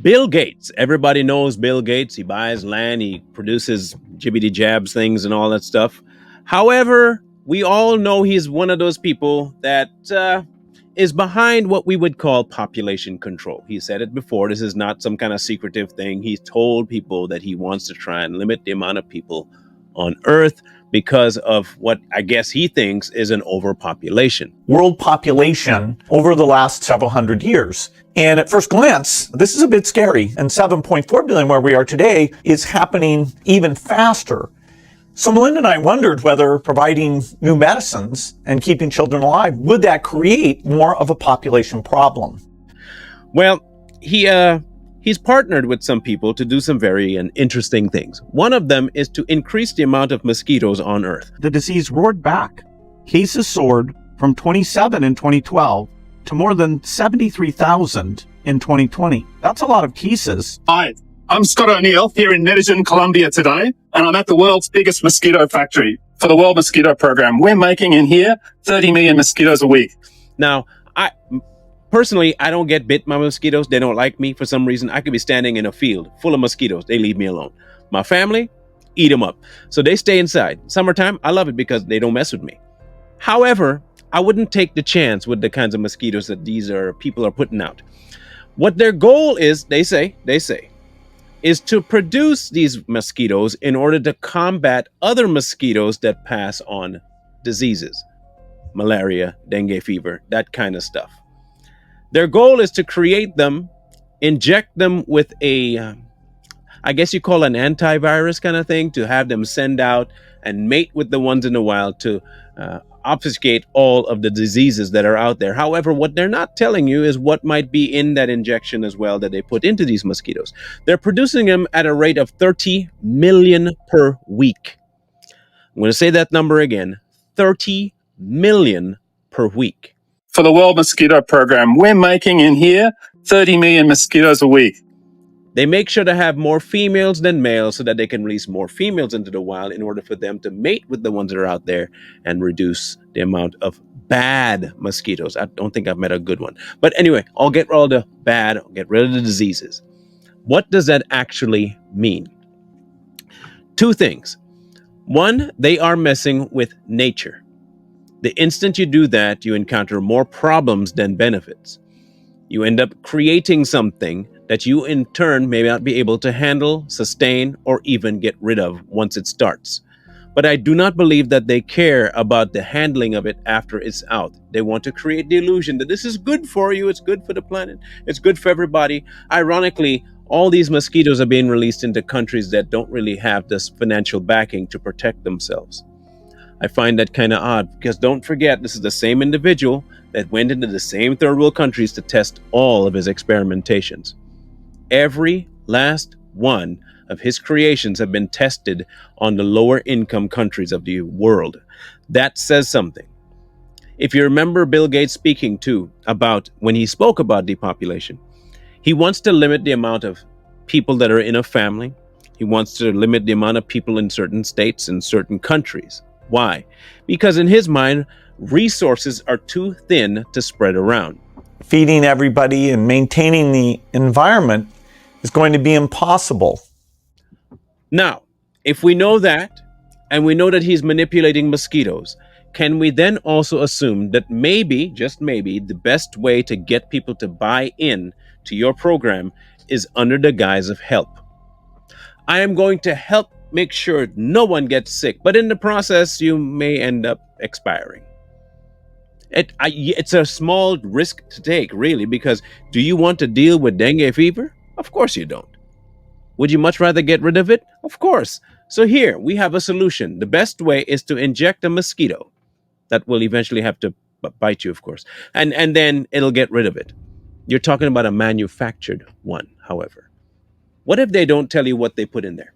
Bill Gates. Everybody knows Bill Gates. He buys land, he produces jibbity jabs things and all that stuff. However, we all know he's one of those people that is behind what we would call population control. He said it before. This is not some kind of secretive thing. He told people that he wants to try and limit the amount of people on Earth because of what I guess he thinks is an overpopulation. World population over the last several hundred years. And at first glance, this is a bit scary. And 7.4 billion, where we are today, is happening even faster. So Melinda and I wondered whether providing new medicines and keeping children alive, would that create more of a population problem? Well, he's partnered with some people to do some very interesting things. One of them is to increase the amount of mosquitoes on Earth. The disease roared back. Cases soared from 27 in 2012 to more than 73,000 in 2020. That's a lot of cases. Hi, I'm Scott O'Neill here in Medellin, Colombia today, and I'm at the world's biggest mosquito factory for the World Mosquito Program. We're making in here 30 million mosquitoes a week. Now, Personally, I don't get bit by mosquitoes. They don't like me for some reason. I could be standing in a field full of mosquitoes. They leave me alone. My family, eat them up. So they stay inside. Summertime, I love it because they don't mess with me. However, I wouldn't take the chance with the kinds of mosquitoes that people are putting out. What their goal is, they say, is to produce these mosquitoes in order to combat other mosquitoes that pass on diseases. Malaria, dengue fever, that kind of stuff. Their goal is to create them, inject them with I guess you call an antivirus kind of thing, to have them send out and mate with the ones in the wild to obfuscate all of the diseases that are out there. However, what they're not telling you is what might be in that injection as well that they put into these mosquitoes. They're producing them at a rate of 30 million per week. I'm going to say that number again, 30 million per week. For the World Mosquito Program, we're making in here 30 million mosquitoes a week. They make sure to have more females than males so that they can release more females into the wild in order for them to mate with the ones that are out there and reduce the amount of bad mosquitoes. I don't think I've met a good one. But anyway, I'll get rid of the bad, I'll get rid of the diseases. What does that actually mean? Two things. One, they are messing with nature. The instant you do that, you encounter more problems than benefits. You end up creating something that you in turn may not be able to handle, sustain, or even get rid of once it starts. But I do not believe that they care about the handling of it after it's out. They want to create the illusion that this is good for you, it's good for the planet, it's good for everybody. Ironically, all these mosquitoes are being released into countries that don't really have this financial backing to protect themselves. I find that kind of odd because don't forget, this is the same individual that went into the same third world countries to test all of his experimentations. Every last one of his creations have been tested on the lower income countries of the world. That says something. If you remember Bill Gates speaking too about when he spoke about depopulation, he wants to limit the amount of people that are in a family. He wants to limit the amount of people in certain states and certain countries. Why? Because in his mind, resources are too thin to spread around. Feeding everybody and maintaining the environment is going to be impossible. Now, if we know that, and we know that he's manipulating mosquitoes, can we then also assume that maybe, just maybe, the best way to get people to buy in to your program is under the guise of help? I am going to help make sure no one gets sick, but in the process, you may end up expiring. It's a small risk to take, really, because do you want to deal with dengue fever? Of course you don't. Would you much rather get rid of it? Of course. So here, we have a solution. The best way is to inject a mosquito that will eventually have to bite you, of course, and then it'll get rid of it. You're talking about a manufactured one, however. What if they don't tell you what they put in there?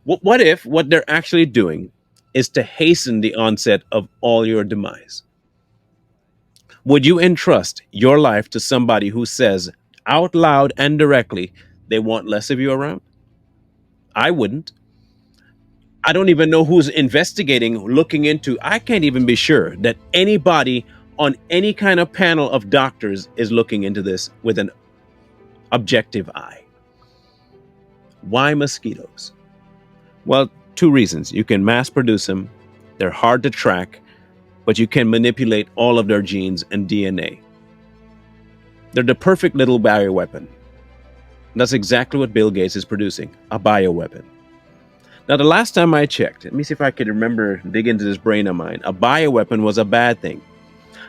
What if what they're actually doing is to hasten the onset of all your demise? Would you entrust your life to somebody who says out loud and directly they want less of you around? I wouldn't. I don't even know who's investigating, looking into. I can't even be sure that anybody on any kind of panel of doctors is looking into this with an objective eye. Why mosquitoes? Well, two reasons. You can mass produce them, they're hard to track, but you can manipulate all of their genes and DNA. They're the perfect little bioweapon. That's exactly what Bill Gates is producing, a bioweapon. Now, the last time I checked, let me see if I could remember, dig into this brain of mine, a bioweapon was a bad thing.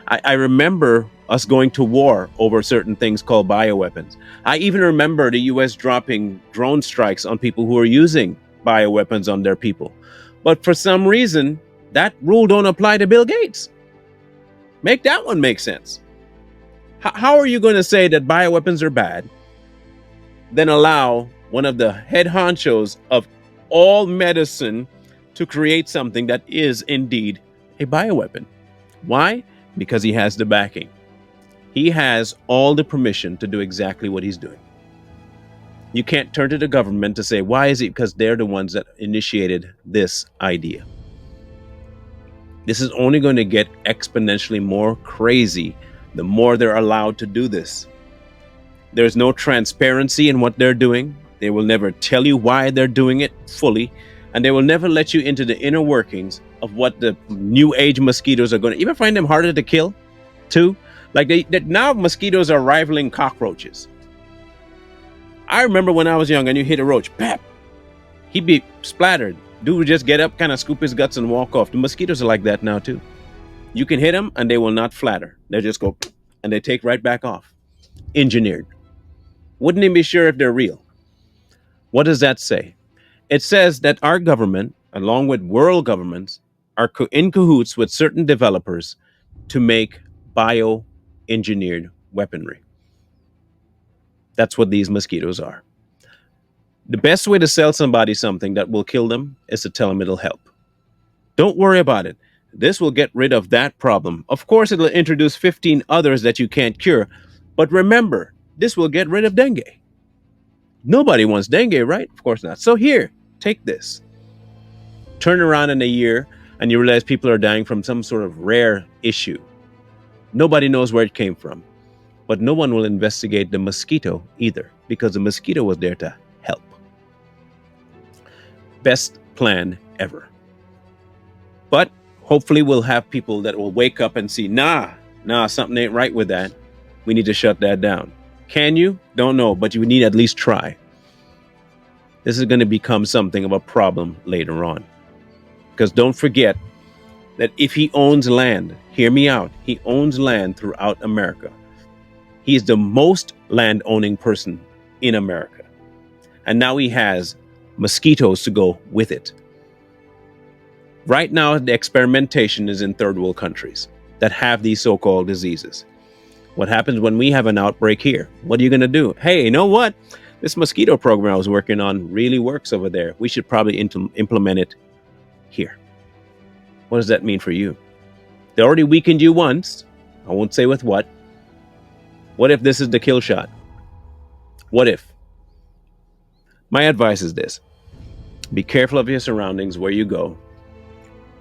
I remember us going to war over certain things called bioweapons. I even remember the US dropping drone strikes on people who are using bioweapons on their people. But for some reason, that rule don't apply to Bill Gates. Make that one make sense. How are you going to say that bioweapons are bad, then allow one of the head honchos of all medicine to create something that is indeed a bioweapon? Why? Because he has the backing. He has all the permission to do exactly what he's doing. You can't turn to the government to say, why is it? Because they're the ones that initiated this idea. This is only going to get exponentially more crazy the more they're allowed to do this. There's no transparency in what they're doing. They will never tell you why they're doing it fully, and they will never let you into the inner workings of what the new age mosquitoes are going to. Even find them harder to kill, too. Like now mosquitoes are rivaling cockroaches. I remember when I was young and you hit a roach, pap, he'd be splattered. Dude would just get up, kind of scoop his guts and walk off. The mosquitoes are like that now too. You can hit them and they will not flatter. They just go and they take right back off. Engineered. Wouldn't even be sure if they're real. What does that say? It says that our government, along with world governments, are in cahoots with certain developers to make bioengineered weaponry. That's what these mosquitoes are. The best way to sell somebody something that will kill them is to tell them it'll help. Don't worry about it. This will get rid of that problem. Of course, it'll introduce 15 others that you can't cure. But remember, this will get rid of dengue. Nobody wants dengue, right? Of course not. So here, take this. Turn around in a year and you realize people are dying from some sort of rare issue. Nobody knows where it came from. But no one will investigate the mosquito either, because the mosquito was there to help. Best plan ever. But hopefully we'll have people that will wake up and see, nah, something ain't right with that. We need to shut that down. Can you? Don't know, but you need to at least try. This is going to become something of a problem later on. Because don't forget that if he owns land, hear me out, he owns land throughout America. He is the most land-owning person in America. And now he has mosquitoes to go with it. Right now, the experimentation is in third world countries that have these so-called diseases. What happens when we have an outbreak here? What are you going to do? Hey, you know what? This mosquito program I was working on really works over there. We should probably implement it here. What does that mean for you? They already weakened you once. I won't say with what. What if this is the kill shot? What if? My advice is this. Be careful of your surroundings where you go.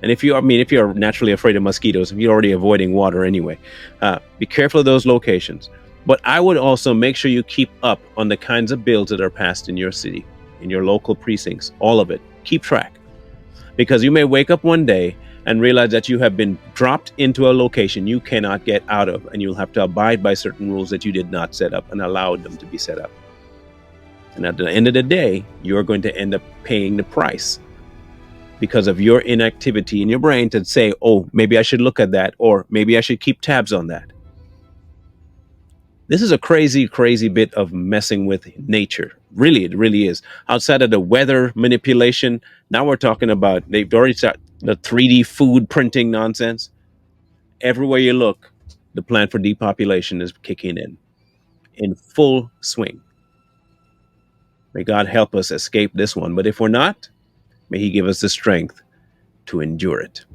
And if you're naturally afraid of mosquitoes, if you're already avoiding water anyway, be careful of those locations. But I would also make sure you keep up on the kinds of bills that are passed in your city, in your local precincts, all of it. Keep track. Because you may wake up one day and realize that you have been dropped into a location you cannot get out of, and you'll have to abide by certain rules that you did not set up and allowed them to be set up. And at the end of the day, you're going to end up paying the price because of your inactivity in your brain to say, oh, maybe I should look at that, or maybe I should keep tabs on that. This is a crazy, crazy bit of messing with nature. Really, it really is. Outside of the weather manipulation, now we're talking about, they've already started the 3D food printing nonsense. Everywhere you look, the plan for depopulation is kicking in full swing. May God help us escape this one. But if we're not, may he give us the strength to endure it.